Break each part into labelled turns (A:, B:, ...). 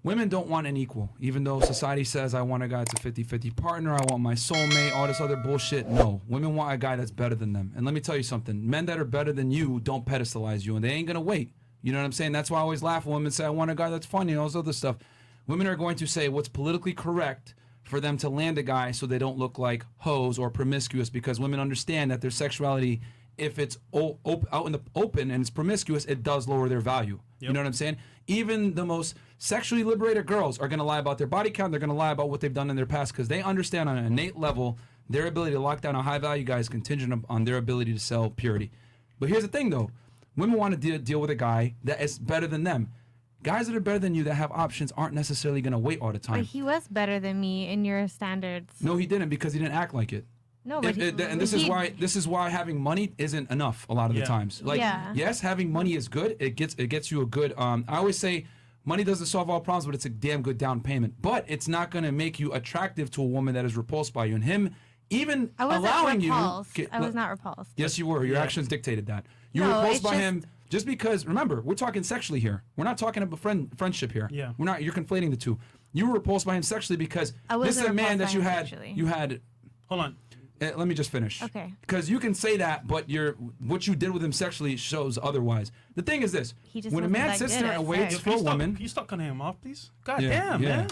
A: women don't want an equal. Even though society says, I want a guy that's a 50-50 partner, I want my soulmate, all this other bullshit. No, women want a guy that's better than them. And let me tell you something. Men that are better than you don't pedestalize you, and they ain't going to wait. You know what I'm saying? That's why I always laugh when women say, I want a guy that's funny and all this other stuff. Women are going to say what's politically correct for them to land a guy so they don't look like hoes or promiscuous, because women understand that their sexuality, if it's out in the open and it's promiscuous, it does lower their value. Yep. You know what I'm saying? Even the most sexually liberated girls are going to lie about their body count. They're going to lie about what they've done in their past, because they understand on an innate level their ability to lock down a high-value guy is contingent on their ability to sell purity. But here's the thing, though. Women want to deal with a guy that is better than them. Guys that are better than you that have options aren't necessarily going to wait all the time.
B: But he was better than me in your standards.
A: No, he didn't, because he didn't act like it.
B: No, but
A: and this is why having money isn't enough a lot of the times. Like, yes, having money is good. It gets you a good. I always say, money doesn't solve all problems, but it's a damn good down payment. But it's not going to make you attractive to a woman that is repulsed by you. And him even allowing you.
B: I was not repulsed.
A: Yes, you were. Your actions dictated that. You were repulsed by him. Just because, remember, we're talking sexually here. We're not talking about friendship here. Yeah. We're not. You're conflating the two. You were repulsed by him sexually because this is a man that you had. Hold on. Let me just finish. Okay. Because you can say that, but what you did with him sexually shows otherwise. The thing is this: when a man sits there and waits for a woman,
C: can you stop cutting him off, please? God damn, man.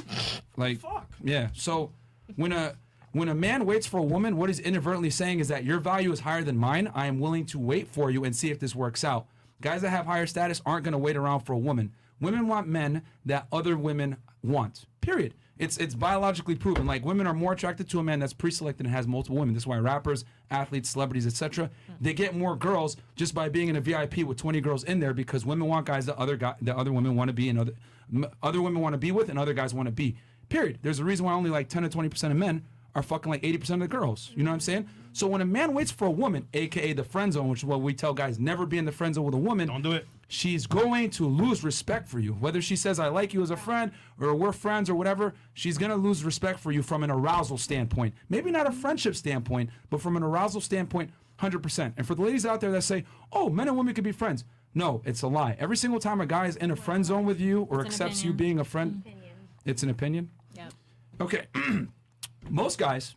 A: Like, fuck. Yeah. So when a man waits for a woman, what he's inadvertently saying is that your value is higher than mine. I am willing to wait for you and see if this works out. Guys that have higher status aren't going to wait around for a woman. Women want men that other women want. Period. It's biologically proven. Like, women are more attracted to a man that's pre-selected and has multiple women. That's why rappers, athletes, celebrities, etc. They get more girls just by being in a VIP with 20 girls in there, because women want guys that other women want to be and other women want to be with and other guys want to be. Period. There's a reason why only like 10 to 20% of men are fucking like 80% of the girls. You know what I'm saying? So when a man waits for a woman, aka the friend zone, which is what we tell guys, never be in the friend zone with a woman.
C: Don't do it.
A: She's going to lose respect for you. Whether she says, I like you as a friend, or we're friends, or whatever, she's going to lose respect for you from an arousal standpoint. Maybe not a friendship standpoint, but from an arousal standpoint, 100%. And for the ladies out there that say, oh, men and women could be friends. No, it's a lie. Every single time a guy is in a friend zone with you or accepts you being a friend, it's an opinion? Yep. Okay. Most guys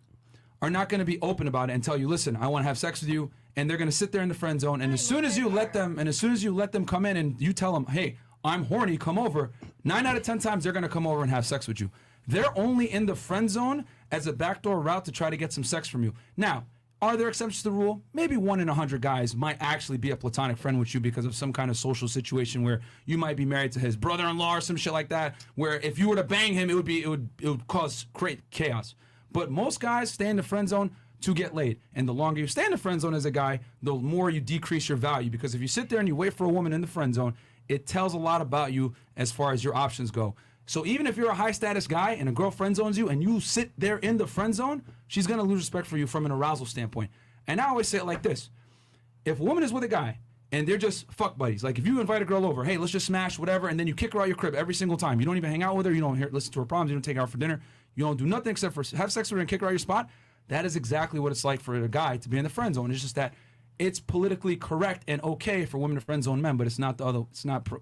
A: are not going to be open about it and tell you, listen, I want to have sex with you, and they're going to sit there in the friend zone, and as soon as you let them come in and you tell them, hey, I'm horny, come over, 9 out of 10 times they're going to come over and have sex with you. They're only in the friend zone as a backdoor route to try to get some sex from you. Now, are there exceptions to the rule? Maybe 1 in 100 guys might actually be a platonic friend with you because of some kind of social situation where you might be married to his brother-in-law or some shit like that, where if you were to bang him, it would cause great chaos. But most guys stay in the friend zone to get laid. And the longer you stay in the friend zone as a guy, the more you decrease your value. Because if you sit there and you wait for a woman in the friend zone, it tells a lot about you as far as your options go. So even if you're a high status guy and a girl friend zones you and you sit there in the friend zone, she's going to lose respect for you from an arousal standpoint. And I always say it like this. If a woman is with a guy and they're just fuck buddies, like if you invite a girl over, hey, let's just smash whatever, and then you kick her out your crib every single time. You don't even hang out with her. You don't listen to her problems. You don't take her out for dinner. You don't do nothing except for have sex with her and kick her out your spot. That is exactly what it's like for a guy to be in the friend zone. It's just that it's politically correct and okay for women to friend zone men, but it's not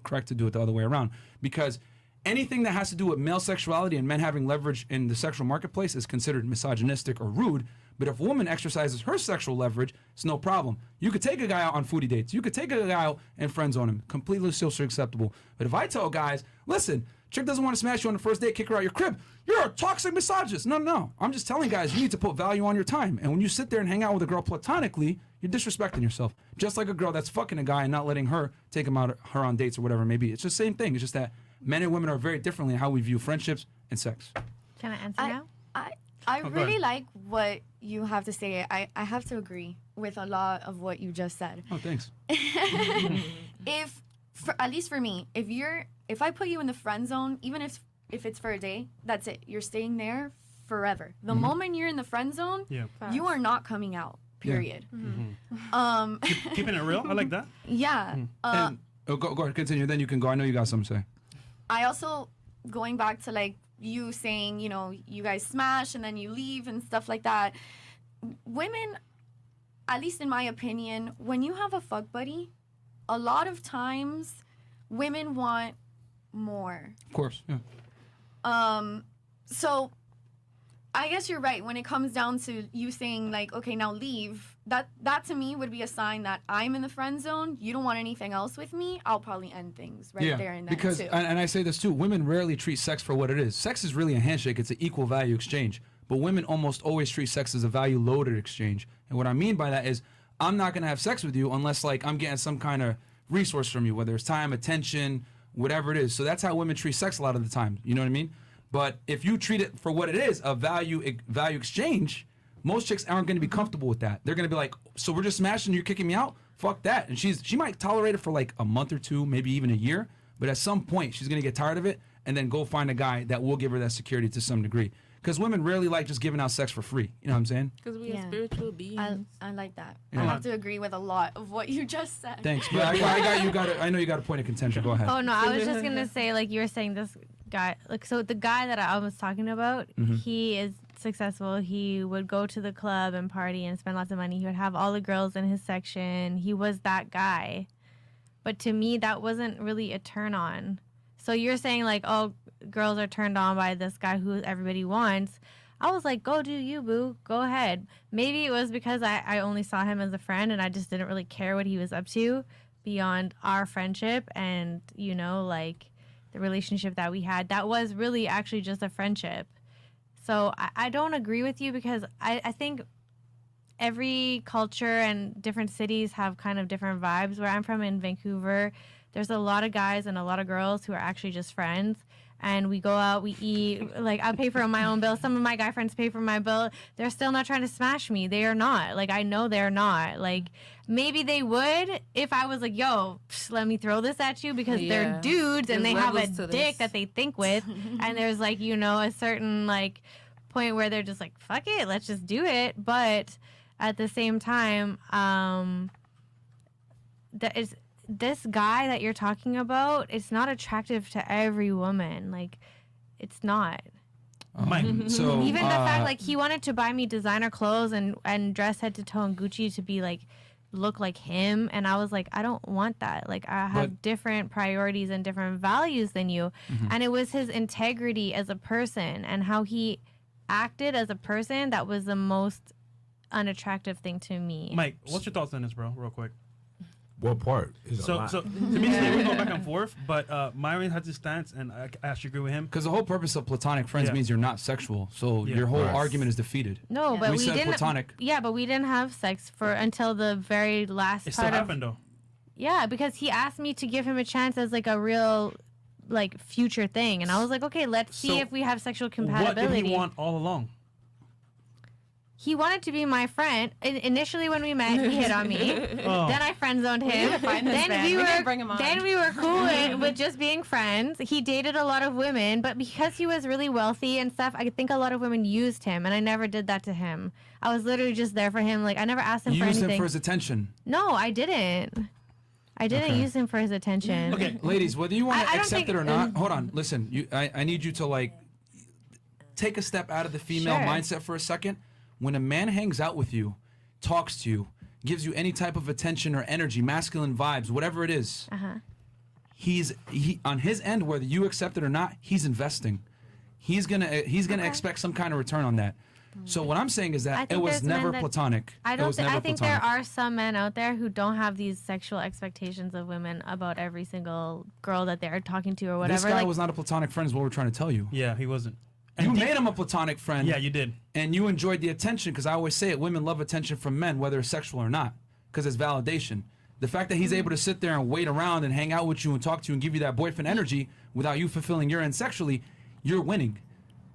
A: correct to do it the other way around. Because anything that has to do with male sexuality and men having leverage in the sexual marketplace is considered misogynistic or rude. But if a woman exercises her sexual leverage, it's no problem. You could take a guy out on foodie dates. You could take a guy out and friend zone him. Completely socially acceptable. But if I tell guys, listen, chick doesn't want to smash you on the first date, kick her out your crib, you're a toxic misogynist. No. I'm just telling guys you need to put value on your time. And when you sit there and hang out with a girl platonically, you're disrespecting yourself. Just like a girl that's fucking a guy and not letting her take him out her on dates or whatever it may be. It's the same thing. It's just that men and women are very differently in how we view friendships and sex.
B: Can I answer now?
D: I really like what you have to say. I have to agree with a lot of what you just said.
A: Oh, thanks.
D: At least for me, if I put you in the friend zone, even if it's for a day, that's it. You're staying there forever. The moment you're in the friend zone, you are not coming out. Period.
C: Yeah. Keeping it real. I like that.
D: Yeah.
A: Go ahead, continue. Then you can go. I know you got something to say.
D: I also, going back to like you saying, you guys smash and then you leave and stuff like that. Women, at least in my opinion, when you have a fuck buddy, a lot of times women want more.
A: Of course, yeah.
D: So I guess you're right when it comes down to you saying like, okay, now leave. That to me would be a sign that I'm in the friend zone. You don't want anything else with me. I'll probably end things right there and then
A: because,
D: too.
A: And I say this too, women rarely treat sex for what it is. Sex is really a handshake. It's an equal value exchange. But women almost always treat sex as a value loaded exchange. And what I mean by that is I'm not going to have sex with you unless like I'm getting some kind of resource from you, whether it's time, attention, whatever it is. So that's how women treat sex a lot of the time. You know what I mean? But if you treat it for what it is, a value exchange, most chicks aren't going to be comfortable with that. They're going to be like, so we're just smashing, you're kicking me out? Fuck that. And she might tolerate it for like a month or two, maybe even a year. But at some point, she's going to get tired of it and then go find a guy that will give her that security to some degree. Because women rarely like just giving out sex for free. You know what I'm saying?
E: Because we are spiritual beings.
D: I like that.
A: Yeah.
D: I have to agree with a lot of what you just said.
A: Thanks. But I know you got a point of contention. Go ahead.
B: Oh no, I was just gonna say, like you were saying, this guy, like, so the guy that I was talking about, he is successful. He would go to the club and party and spend lots of money. He would have all the girls in his section. He was that guy. But to me, that wasn't really a turn on. So you're saying like, oh, girls are turned on by this guy who everybody wants. I was like, go do you, boo. Go ahead. Maybe it was because I only saw him as a friend and I just didn't really care what he was up to beyond our friendship and, you know, like the relationship that we had. That was really actually just a friendship. So I don't agree with you because I think every culture and different cities have kind of different vibes. Where I'm from in Vancouver, there's a lot of guys and a lot of girls who are actually just friends. And we go out, we eat, like I pay for my own bill. Some of my guy friends pay for my bill. They're still not trying to smash me. They are not. Like, I know they're not. Like, maybe they would if I was like, yo, let me throw this at you because they're dudes and
E: There's
B: they have a
E: levels to
B: dick
E: this.
B: that they think with. And there's like, you know, a certain like point where they're just like, fuck it, let's just do it. But at the same time, this guy that you're talking about, it's not attractive to every woman. Like, it's not.
C: Mike.
A: So
B: Even the fact, like, he wanted to buy me designer clothes and dress head to toe in Gucci to be, like, look like him. And I was like, I don't want that. Like, I have different priorities and different values than you. And it was his integrity as a person and how he acted as a person that was the most unattractive thing to me.
C: Mike, what's your thoughts on this, bro? Real quick.
F: What part? Is a
C: So
F: lot.
C: to me, today we go back and forth, but Myron has his stance, and I actually agree with him.
A: because the whole purpose of platonic friends
C: Yeah.
A: means you're not sexual. So
C: Yeah.
A: your whole
F: Right.
A: argument is defeated.
B: No, but
A: We
B: we
A: said
B: didn't.
A: platonic.
B: Yeah, but we didn't have sex for until the very last
C: It still
B: part of.
C: happened, though.
B: Yeah, because he asked me to give him a chance as like a real, like, future thing, and I was like, okay, let's see
C: So
B: if we have sexual
C: What
B: compatibility.
C: did he want all along?
B: He wanted to be my friend. Initially, when we met, he hit on me.
C: Oh.
B: Then I friend zoned him.
D: find this
B: Then
D: man.
B: we
D: We
B: were
D: didn't bring him on.
B: Then we were cool with just being friends. He dated a lot of women, but because he was really wealthy and stuff, I think a lot of women used him, and I never did that to him. I was literally just there for him. Like, I never asked him
A: You
B: for
A: used
B: anything.
A: him for his attention.
B: No, I didn't. I didn't
A: Okay.
B: use him for his attention.
C: Okay.
A: Ladies, whether you want
B: I
A: to
B: don't
A: accept
B: think-
A: it or not, hold on, listen. I need you to like take a step out of the female
B: Sure.
A: mindset for a second. When a man hangs out with you, talks to you, gives you any type of attention or energy, masculine vibes, whatever it is, he on his end, whether you accept it or not, he's investing. He's gonna expect some kind of return on that. So what I'm saying is
B: I
A: that it
B: think
A: was
B: there's men
A: never
B: that-
A: platonic.
B: I
A: It
B: don't.
A: was never
B: I think
A: platonic.
B: there are some men out there who don't have these sexual expectations of women about every single girl that they're talking to or whatever.
A: This guy
B: like,
A: was not a platonic friend, is what we're trying to tell you.
C: Yeah, he wasn't.
A: You
C: And
A: made him a platonic friend.
C: Yeah, you did.
A: And you enjoyed the attention, because I always say it, women love attention from men, whether it's sexual or not, because it's validation. The fact that he's able to sit there and wait around and hang out with you and talk to you and give you that boyfriend energy without you fulfilling your end sexually, you're winning.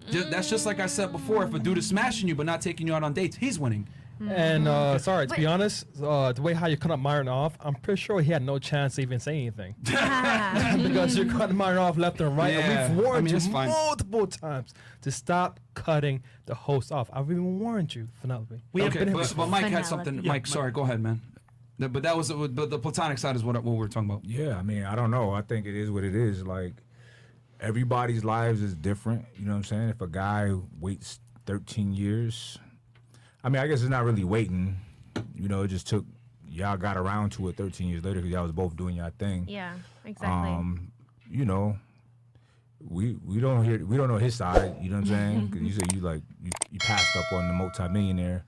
A: That's just like I said before, if a dude is smashing you but not taking you out on dates, he's winning.
G: And sorry, to be honest, the way how you cut Myron off, I'm pretty sure he had no chance to even say anything because you're cutting Myron off left and right.
A: Yeah,
G: And we've warned
A: I mean, it's
G: you
A: fine.
G: multiple times to stop cutting the host off. I've even warned you, Penelope.
C: We have
A: Okay,
C: been here
A: but
C: before.
A: Mike had
B: Vanilla.
A: something.
C: Yeah,
A: Mike, sorry, go ahead, man. But that was but the platonic side is what we were talking about.
F: Yeah, I mean, I don't know. I think it is what it is. Like, everybody's lives is different. You know what I'm saying? If a guy waits 13 years, I mean, I guess it's not really waiting. You know, it just took, y'all got around to it 13 years later because y'all was both doing your thing.
B: yeah, exactly.
F: You know, we don't know his side. You know what I'm saying? Because you said you passed up on the multimillionaire.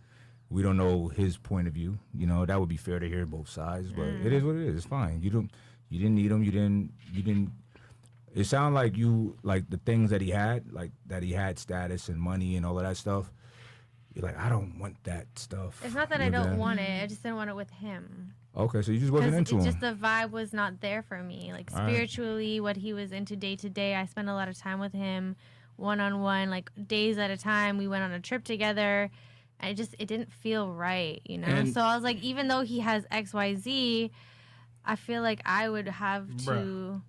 F: We don't know his point of view. You know, that would be fair to hear both sides, but it is what it is. It's fine. You didn't need him. You didn't. It sounded like the things that he had status and money and all of that stuff. You're like, I don't want that stuff.
B: It's not that I don't want it. I just didn't want it with him.
F: Okay, so you just wasn't into him.
B: Just the vibe was not there for me. Like spiritually, what he was into day to day. I spent a lot of time with him, one-on-one, like days at a time. We went on a trip together. It didn't feel right, you know? So I was like, even though he has XYZ, I feel like I would have to...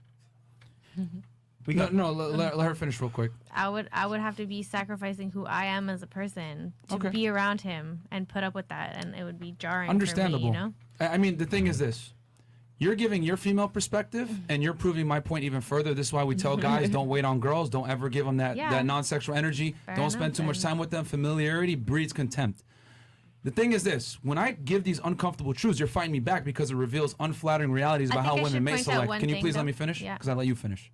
A: Let her finish real quick.
B: I would have to be sacrificing who I am as a person to be around him and put up with that, and it would be jarring.
A: Understandable.
B: For me, you know?
A: I mean, the thing is this: you're giving your female perspective, and you're proving my point even further. This is why we tell guys, don't wait on girls, don't ever give them that non-sexual energy, don't spend too much time with them. Familiarity breeds contempt. The thing is this: when I give these uncomfortable truths, you're fighting me back because it reveals unflattering realities about how women may select. Can you please let me finish? Because I let you finish.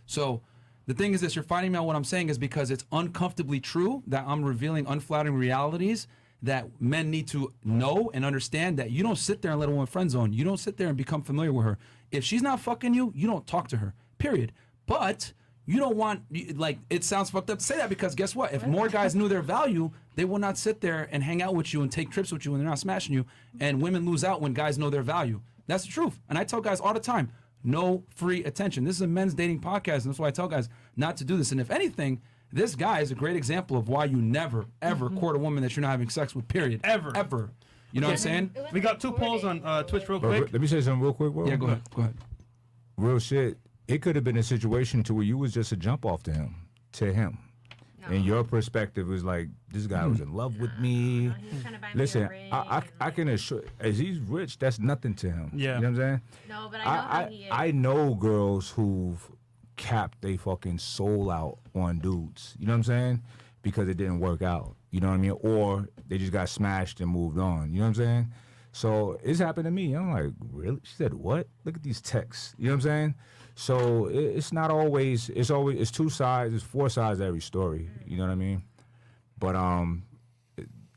A: So the thing is this: you're fighting me on what I'm saying is because it's uncomfortably true that I'm revealing unflattering realities that men need to know and understand, that you don't sit there and let a woman friend zone. You don't sit there and become familiar with her. If she's not fucking you, you don't talk to her, period. But you don't want, like, it sounds fucked up to say that because guess what? If more guys knew their value, they will not sit there and hang out with you and take trips with you when they're not smashing you. And women lose out when guys know their value. That's the truth. And I tell guys all the time, no free attention. This is a men's dating podcast, and that's why I tell guys not to do this. And if anything, this guy is a great example of why you never, ever court a woman that you're not having sex with, period. Ever. You know what I'm saying?
C: We got 2 polls on Twitch real quick.
F: Let me say something real quick, bro.
A: Yeah, go ahead.
F: Real shit. It could have been a situation to where you was just a jump off to him. And your perspective was like, this guy was in love with me.
B: He was trying to buy me
F: Listen,
B: a ring
F: I can assure, as he's rich, that's nothing to him.
C: Yeah.
F: You know what I'm saying?
B: No, but I know how he is.
F: I know girls who've capped their fucking soul out on dudes. You know what I'm saying? Because it didn't work out. You know what I mean? Or they just got smashed and moved on. You know what I'm saying? So it's happened to me. I'm like, really? She said, what? Look at these texts. You know what I'm saying? So it's not always, it's 2 sides, it's 4 sides to every story. You know what I mean? But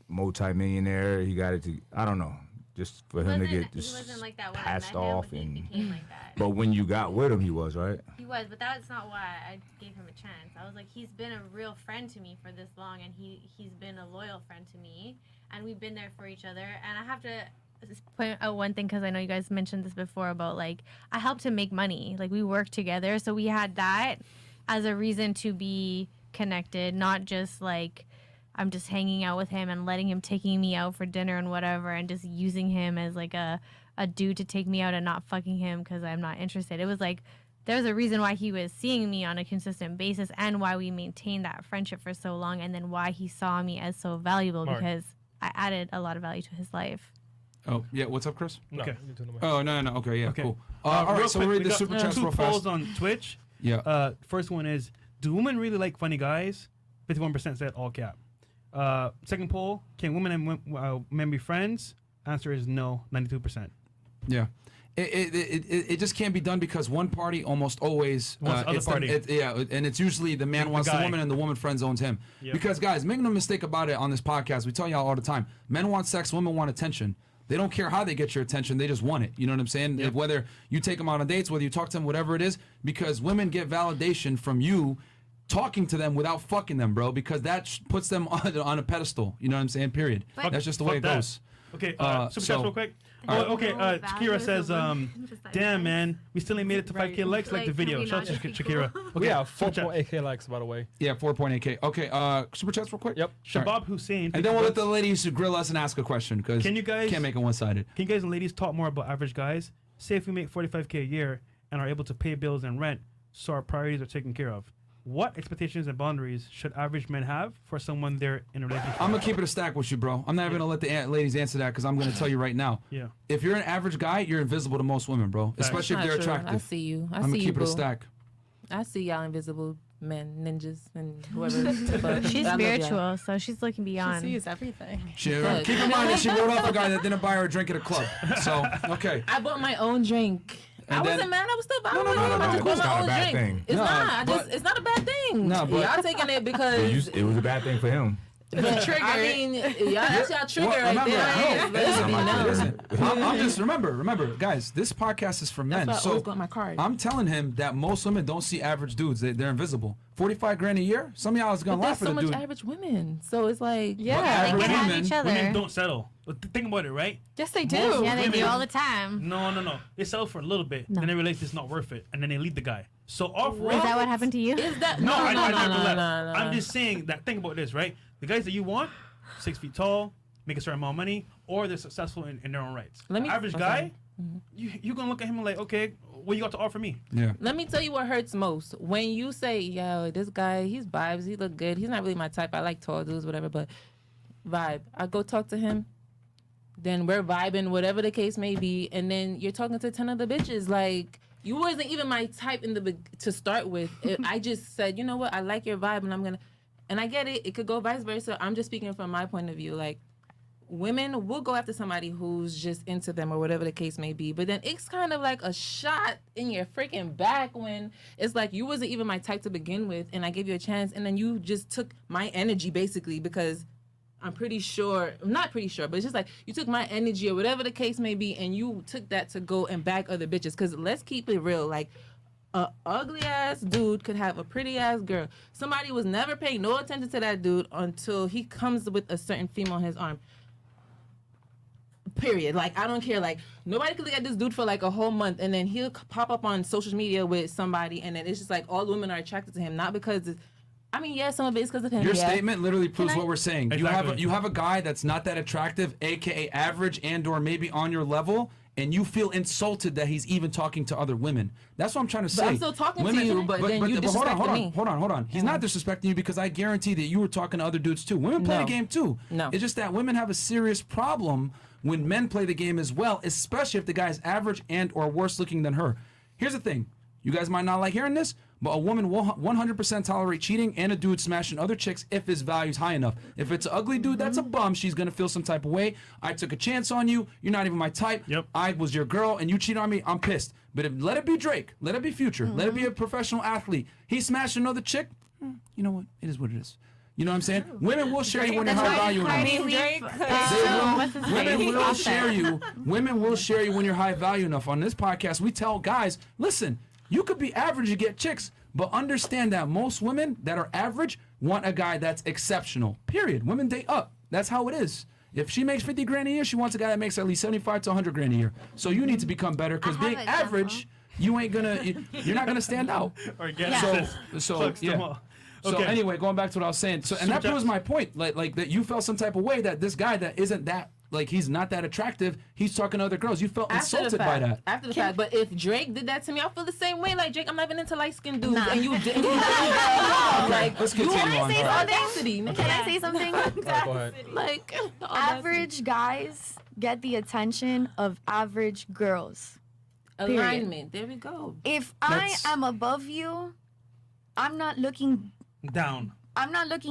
F: multi-millionaire, he got it to, I don't know. Just for him to get just
B: like that when
F: passed
B: I met him,
F: off.
B: but he became like that.
F: But when you got with him, he was, right?
B: He was, but that's not why I gave him a chance. I was like, he's been a real friend to me for this long, and he's been a loyal friend to me, and we've been there for each other. And I have to just point out one thing, because I know you guys mentioned this before about, like, I helped him make money. Like, we worked together, so we had that as a reason to be connected, not just like I'm just hanging out with him and letting him taking me out for dinner and whatever, and just using him as like a dude to take me out and not fucking him because I'm not interested. It was like there's a reason why he was seeing me on a consistent basis, and why we maintained that friendship for so long, and then why he saw me as so valuable, because I added a lot of value to his life.
A: Oh, yeah. What's up, Chris?
G: No,
C: Okay.
A: Oh, no. Okay, yeah,
C: Okay.
A: cool. All right, so we'll read the super chats
C: 2
A: real
C: polls
A: fast.
C: on Twitch.
A: Yeah.
C: First one is, do women really like funny guys? 51% said all cap. Second poll, can women and men be friends? Answer is no, 92%.
A: Yeah. It just can't be done because one party almost always
C: Wants the other party.
A: and it's usually the man wants the
C: guy.
A: woman and the woman friend zones him.
C: Yep.
A: Because guys, make no mistake about it, on this podcast, we tell y'all all the time, men want sex, women want attention. They don't care how they get your attention, they just want it. You know what I'm saying?
C: Yep.
A: Whether you take them out on dates, whether you talk to them, whatever it is, because women get validation from you talking to them without fucking them, bro, because that puts them on a pedestal. You know what I'm saying? Period. That's just the way it
C: that.
A: goes.
C: Okay, super chats real quick. Shakira says, damn, man, we still ain't made it to 5K likes like the video. Shout out to Shakira.
G: We have 4.8K likes, by the way.
A: Yeah, 4.8K. Okay, super chats real quick.
G: Yep.
C: Shabab Hussein.
A: And then we'll let the ladies grill us and ask a question, because
C: Can you guys-
A: can't make it one-sided.
C: Can you guys and ladies talk more about average guys? Say if we make 45K a year and are able to pay bills and rent, so our priorities are taken care of. What expectations and boundaries should average men have for someone they're in a relationship
A: I'm
C: with?
A: gonna keep it a stack with you, bro. I'm not even gonna let the ladies answer that, because I'm gonna tell you right now.
C: Yeah.
A: If you're an average guy, you're invisible to most women, bro. Especially if
E: Not
A: they're
E: true. I
A: attractive.
E: see you.
A: I'm gonna
E: see
A: keep
E: you,
A: it a
E: boo.
A: stack.
E: I see y'all invisible men, ninjas, and whoever.
B: She's
E: I love y'all.
B: spiritual, so she's looking beyond.
H: She sees everything.
E: Good.
A: Keep in mind that she wrote off a guy that didn't buy her a drink at a club. So, okay.
E: I bought my own drink. I wasn't mad. I was still vibing.
F: No, it's not a bad thing.
E: It's
A: No,
E: not.
A: but-
E: It's not a bad thing.
A: No, but-
E: y'all taking it because
F: It was a bad thing for him.
E: the trigger. I mean, that's y'all trigger right
A: Remember,
E: there.
A: listen, I'm just remember, guys. This podcast is for men.
E: That's why I
A: So
E: always got my card.
A: I'm telling him that most women don't see average dudes. They're invisible. 45 grand a year. Some of y'all is gonna
E: But
A: laugh
E: there's
A: at
E: so
A: a
E: much
A: dude.
E: average women, so it's like
B: Yeah,
A: average
B: they get at
A: women-
B: each other.
C: Women don't settle. But think about it, right?
H: Yes, they do.
B: Yeah, they do
C: women-
B: all the time.
C: No. They settle for a little bit,
B: No.
C: then they realize it's not worth it, and then they leave the guy. So off rip.
B: Is that what happened to you?
E: is that
C: No, I never left.
E: no.
C: I'm just saying that. Think about this, right? The guys that you want, 6 feet tall, make a certain amount of money, or they're successful in their own rights. Average guy, you gonna look at him and like, okay, what you got to offer me?
A: Yeah.
E: Let me tell you what hurts most. When you say, yo, this guy, he's vibes, he look good. He's not really my type. I like tall dudes, whatever, but vibe. I go talk to him. Then we're vibing, whatever the case may be. And then you're talking to 10 other bitches. Like, you wasn't even my type to start with. I just said, you know what? I like your vibe and I'm going to. And I get it. It could go vice versa. I'm just speaking from my point of view. Like, women will go after somebody who's just into them or whatever the case may be. But then it's kind of like a shot in your freaking back when it's like you wasn't even my type to begin with and I gave you a chance and then you just took my energy basically because I'm not pretty sure, but it's just like you took my energy or whatever the case may be and you took that to go and back other bitches. Because let's keep it real. Like, a ugly ass dude could have a pretty ass girl. Somebody was never paying no attention to that dude until he comes with a certain female on his arm. Period. Like, I don't care. Like, nobody could look at this dude for like a whole month and then he'll pop up on social media with somebody and then it's just like all women are attracted to him. Not because it's, I mean, yeah, some of it is because of him.
A: Your
E: yeah.
A: statement literally proves what we're saying.
C: Exactly.
A: You have a guy that's not that attractive, aka average and or maybe on your level, and you feel insulted that he's even talking to other women. That's what I'm trying to say.
E: I'm still talking to you, but then you disrespected me.
A: Hold on. He's not disrespecting you because I guarantee that you were talking to other dudes too. Women play
E: No.
A: the game too.
E: No.
A: It's just that women have a serious problem when men play the game as well, especially if the guy's average and or worse looking than her. Here's the thing. You guys might not like hearing this, but a woman will 100% tolerate cheating and a dude smashing other chicks if his value's high enough. If it's an ugly dude, that's a bum. She's going to feel some type of way. I took a chance on you. You're not even my type.
C: Yep.
A: I was your girl and you cheated on me. I'm pissed. But let it be Drake. Let it be Future. Let it be a professional athlete. He smashed another chick. You know what? It is what it is. You know what I'm saying? Women will share you when you're high value enough. Women will share you. Women will share you when you're high value enough. On this podcast, we tell guys, listen, you could be average to get chicks, but understand that most women that are average want a guy that's exceptional. Period. Women date up. That's how it is. If she makes 50 grand a year, she wants a guy that makes at least 75 to 100 grand a year. So you need to become better because being average, you're not gonna stand out.
C: Or get
A: So anyway, going back to what I was saying. So and that proves my point. Like that you felt some type of way that this guy that isn't that like he's not that attractive, he's talking to other girls. You felt insulted by that.
E: After the fact. But if Drake did that to me, I feel the same way. Like, Drake, I'm not even into light-skinned dudes.
D: Nah.
E: And you didn't. Like,
A: Let's continue on.
D: say
A: All right.
E: audacity.
D: Can I say something?
G: Go ahead.
E: Like,
D: Average guys get the attention of average girls. Period.
E: alignment. There we go.
D: If
A: That's-
D: I am above you, I'm not looking
C: Down.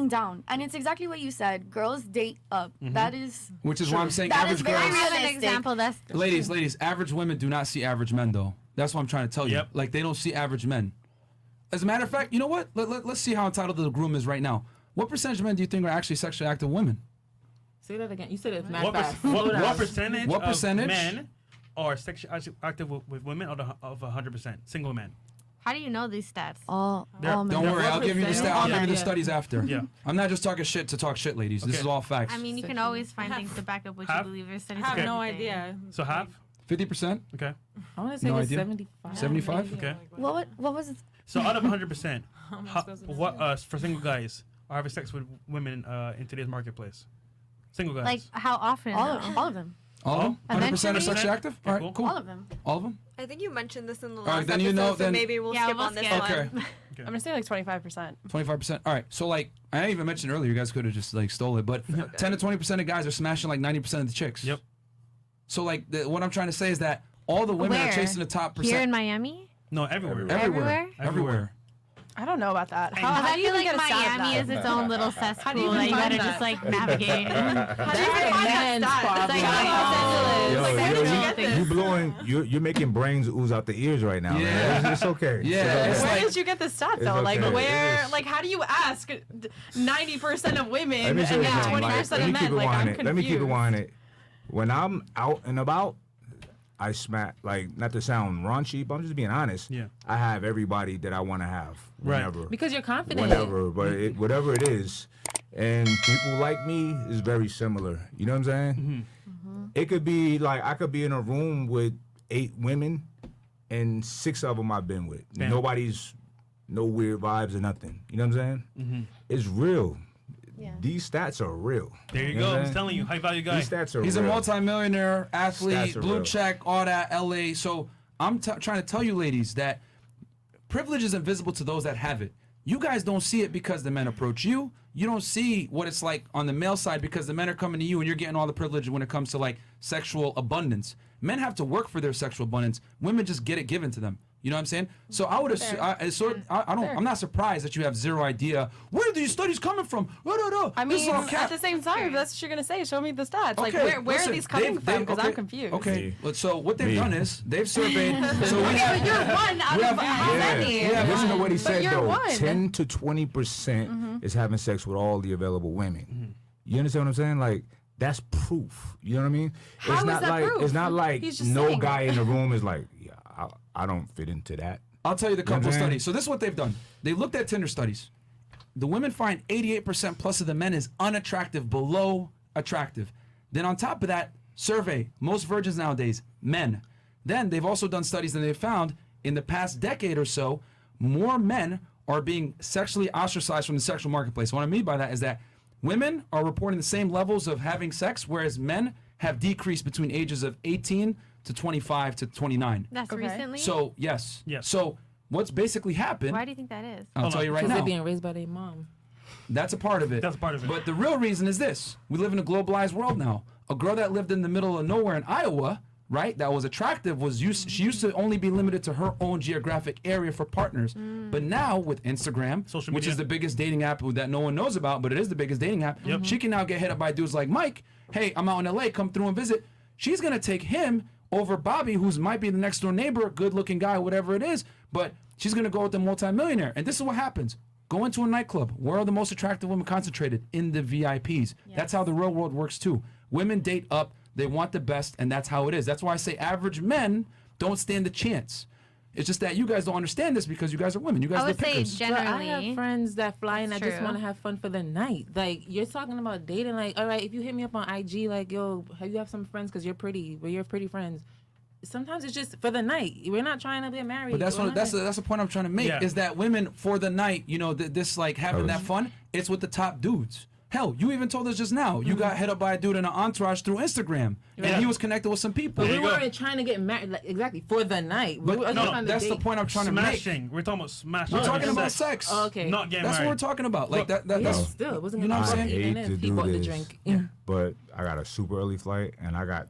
D: down. And it's exactly what you said. Girls date up. That is
A: Which is why I'm saying
D: That
A: average
D: is very
A: girls.
B: I have an
D: realistic.
B: example that's
A: Ladies, average women do not see average men though. That's what I'm trying to tell you.
C: Yep.
A: Like they don't see average men. As a matter of fact, you know what? Let's see how entitled the groom is right now. What percentage of men do you think are actually sexually active women?
E: Say that again. You said it's mad
C: What,
E: fast.
C: what percentage
A: What percentage?
C: of men are sexually active with women of 100%? Single men.
B: how do you know these stats?
D: all
A: Don't
D: men.
A: worry, I'll give you the
E: percent?
A: I'll give you the
E: Yeah.
A: studies after.
C: Yeah.
A: I'm not just talking shit to talk shit, ladies. This
C: Okay.
A: is all facts.
B: I mean, you can always find things to back up what you
C: Half?
B: believe. There's
H: I have
B: statistics
H: no
B: and everything.
H: idea.
C: So half?
A: 50%?
C: Okay.
E: I want to say
A: No
E: it's
A: idea.
E: 75.
A: 75?
C: Okay.
D: What was it?
C: So out of 100%,
H: am I supposed to know?
C: what for single guys are having sex with women in today's marketplace? Single guys.
B: Like how often?
D: All
B: though?
D: of them.
A: All of them? 100% are
B: Eventually-
A: sexually active? All right,
C: cool.
A: cool.
D: All of them.
A: All of them?
I: I think you mentioned this in the
A: right,
I: last
A: then
I: episode,
A: you know,
I: so
A: then-
I: maybe we'll
B: Yeah,
I: skip
B: we'll
I: on this
B: skip.
A: Okay.
I: one.
H: I'm gonna say like 25%.
A: 25%. All right. So like I even mentioned earlier, you guys could have just like stole it, but 10 to 20% of guys are smashing like 90% of the chicks.
C: Yep.
A: So like what I'm trying to say is that all the women
B: Where?
A: are chasing the top
B: Here
A: percent.
B: in Miami?
C: No, everywhere.
A: Everywhere.
B: Everywhere?
A: Everywhere.
H: I don't know about that.
B: Because
H: How
B: I
H: do you
B: feel
H: even
B: like
H: get a stat of
B: Miami
H: that?
B: is its own little
H: do you
B: cesspool
H: even
B: that you
H: find
B: gotta
H: that?
B: just like navigate.
H: How do you even find that
E: men's
H: stat? It's like,
E: problem.
H: Los Angeles.
F: Yo,
H: Like, where did you get this?
F: you blowing. You're making brains ooze out the ears right now.
A: Yeah.
F: Man. It's okay.
A: Yeah, it's
H: Where
A: like-
H: did you get this stat
F: It's
H: though? Like
F: okay. It
H: where?
F: is.
H: Like how do you ask 90% of women
F: Let
H: and
F: me say
H: then
F: something.
H: 20%
F: Let
H: of
F: me
H: men?
F: keep it
H: Like I'm
F: 100. Let me keep it
H: confused.
F: 100. When I'm out and about, I smack, like, not to sound raunchy, but I'm just being honest.
C: Yeah.
F: I have everybody that I want to have
C: Right.
F: whenever.
E: Because you're confident.
F: Whenever, but whatever it is. And people like me is very similar. You know what I'm saying? It could be like I could be in a room with 8 women and 6 of them I've been with.
C: Bam.
F: Nobody's, no weird vibes or nothing. You know what I'm saying? It's real.
D: Yeah.
F: These stats are real.
C: There you
F: know
C: go.
F: what
C: I
F: I'm
C: was
F: saying?
C: telling you, high value guy.
F: These stats are
A: He's
F: real.
A: a multimillionaire athlete,
F: Stats are
A: blue
F: real.
A: check, all that, LA. So I'm trying to tell you, ladies, that privilege is invisible to those that have it. You guys don't see it because the men approach you. You don't see what it's like on the male side because the men are coming to you and you're getting all the privilege when it comes to like sexual abundance. Men have to work for their sexual abundance. Women just get it given to them. You know what I'm saying? So I would assume, I'm not surprised that you have zero idea where are these studies coming from.
H: I
A: This is
H: mean,
A: all
H: at
A: cap.
H: the same time, if that's what you're gonna say, show me the stats. Like,
A: Okay,
H: where
A: listen,
H: are these coming
A: they've-
H: from? Because I'm
A: okay,
H: confused.
A: Okay, so what they've
F: Me.
A: done is they've surveyed. So we
H: Okay,
A: have,
H: but you're one out
A: we
H: of
A: have-
H: how many?
A: Yeah,
F: Listen to what he
H: But
F: said
H: you're
F: though.
H: one.
F: 10 to 20% is having sex with all the available women. You understand what I'm saying? Like that's proof. You know what I mean?
H: How
F: it's
H: is
F: not
H: that
F: like
H: proof?
F: it's not like
H: He's just
F: no
H: saying
F: guy
H: it.
F: in the room is like, yeah, I don't fit into that.
A: I'll tell you the couple
F: what I'm saying?
A: studies. So this is what they've done. They looked at Tinder studies. The women find 88% plus of the men is unattractive, below attractive. Then on top of that, survey most virgins nowadays, men. Then they've also done studies and they found in the past decade or so, more men are being sexually ostracized from the sexual marketplace. What I mean by that is that women are reporting the same levels of having sex, whereas men have decreased between ages of 18 to 25 to 29.
B: That's
H: Okay.
B: recently.
A: So yes.
C: Yes.
A: So what's basically happened?
B: Why do you think that is?
A: I'll
C: Hold
A: tell
C: on.
A: you right
E: Because
A: now.
E: they're being raised by their mom.
A: That's a part of it.
C: That's part of it.
A: But the real reason is this: we live in a globalized world now. A girl that lived in the middle of nowhere in Iowa, right, that was attractive, she used to only be limited to her own geographic area for partners. But now with Instagram,
C: Social
A: which
C: media.
A: is the biggest dating app that no one knows about, but it is the biggest dating app, she can now get hit up by dudes like Mike. Hey, I'm out in LA, come through and visit. She's gonna take him over Bobby, who's might be the next door neighbor, good looking guy, whatever it is, but she's gonna go with the multimillionaire. And this is what happens. Go into a nightclub. Where are the most attractive women concentrated? In the VIPs. That's how the real world works too. Women date up, they want the best, and that's how it is. That's why I say average men don't stand a chance. It's just that you guys don't understand this because you guys are women. You guys
B: I
A: are
B: would
A: the
B: say
A: pickers.
E: But I
B: generally.
E: have friends that fly and I
B: That's
E: just
B: true.
E: want to have fun for the night. Like, you're talking about dating. Like, all right, if you hit me up on IG, like, yo, you have some friends because you're pretty. We're pretty friends. Sometimes it's just for the night. We're not trying to get married.
A: But that's
E: We're
A: what
E: not-
A: that's the point I'm trying to make
C: Yeah.
A: is that women for the night, you know, this like having that fun, it's with the top dudes. Hell, you even told us just now you got hit up by a dude in an entourage through Instagram, and
C: Yeah.
A: he was connected with some people.
E: But
C: There
E: we
C: you go.
E: weren't trying to get married, like, exactly, for the night. We were just
C: no,
E: trying to
A: That's the
E: date.
A: point I'm trying to make.
C: Smashing. We're talking about smashing.
A: We're talking
C: Not
A: about
C: sex.
A: sex.
E: Oh, okay.
C: Not getting
A: That's what
C: married.
A: we're talking about. Like that.
E: Yeah,
A: That's
E: still, it wasn't
A: You know
E: gonna
A: what I'm
E: fuck
A: saying?
E: even
F: hate
E: if
F: to
E: he
F: do
E: bought the
F: this.
E: drink.
F: But I got a super early flight and I got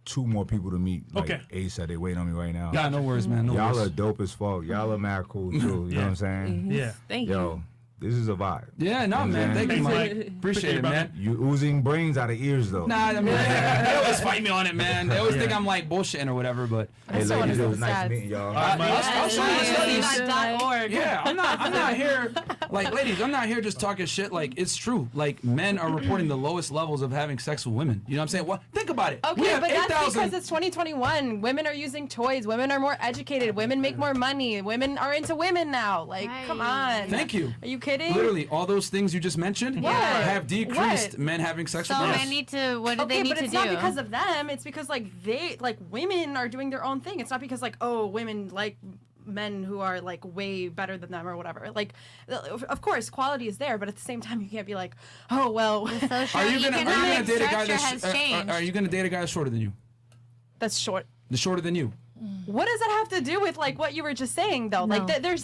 F: 2 more people to meet. Like
C: Okay.
F: ASAP, they waiting on me right now.
A: Nah, no worries, man. No
F: Y'all are
A: worries.
F: dope as fuck. Y'all are mad cool too. You know what I'm saying?
C: Yeah.
E: Thank you.
F: Yo, this is a vibe.
A: Yeah, no, man. Thank you, Mike. Appreciate it, man.
F: You oozing brains out of ears though.
A: Nah, I mean, they always fight me on it, man. They always think I'm like bullshitting or whatever, but
F: Hey
H: still wanna
F: ladies,
H: see
F: it
H: the
F: was nice
H: stats.
F: meeting y'all.
C: All right, Mike.
A: I'll show you the
E: Yes.
A: studies.
H: .org.
A: Yeah, I'm not here, like, ladies, I'm not here just talking shit. Like, it's true. Like, men are reporting the lowest levels of having sex with women. You know what I'm saying? Well, think about it. We
H: Okay,
A: have
H: but that's
A: 8,000
H: because it's 2021. Women are using toys. Women are more educated. Women make more money. Women are into women now. Like, come
B: Right.
H: on.
A: Thank you.
H: Are you kidding?
A: Literally, all those things you just mentioned
H: What?
A: have decreased
H: What?
A: men having sex
B: So
A: with
B: they
A: men.
B: need to. What do they
H: Okay,
B: need
H: but
B: to
H: it's
B: do?
H: not because of them. It's because women are doing their own thing. It's not because women like men who are like way better than them or whatever. Like, of course, quality is there, but at the same time, you can't be like, oh well,
A: Are you gonna date a guy
B: has
A: that's
B: changed.
A: are you gonna date a guy that's shorter than you?
H: that's short.
A: The shorter than you.
H: What does that have to do with like what you were just saying though?
B: No.
H: Like, there's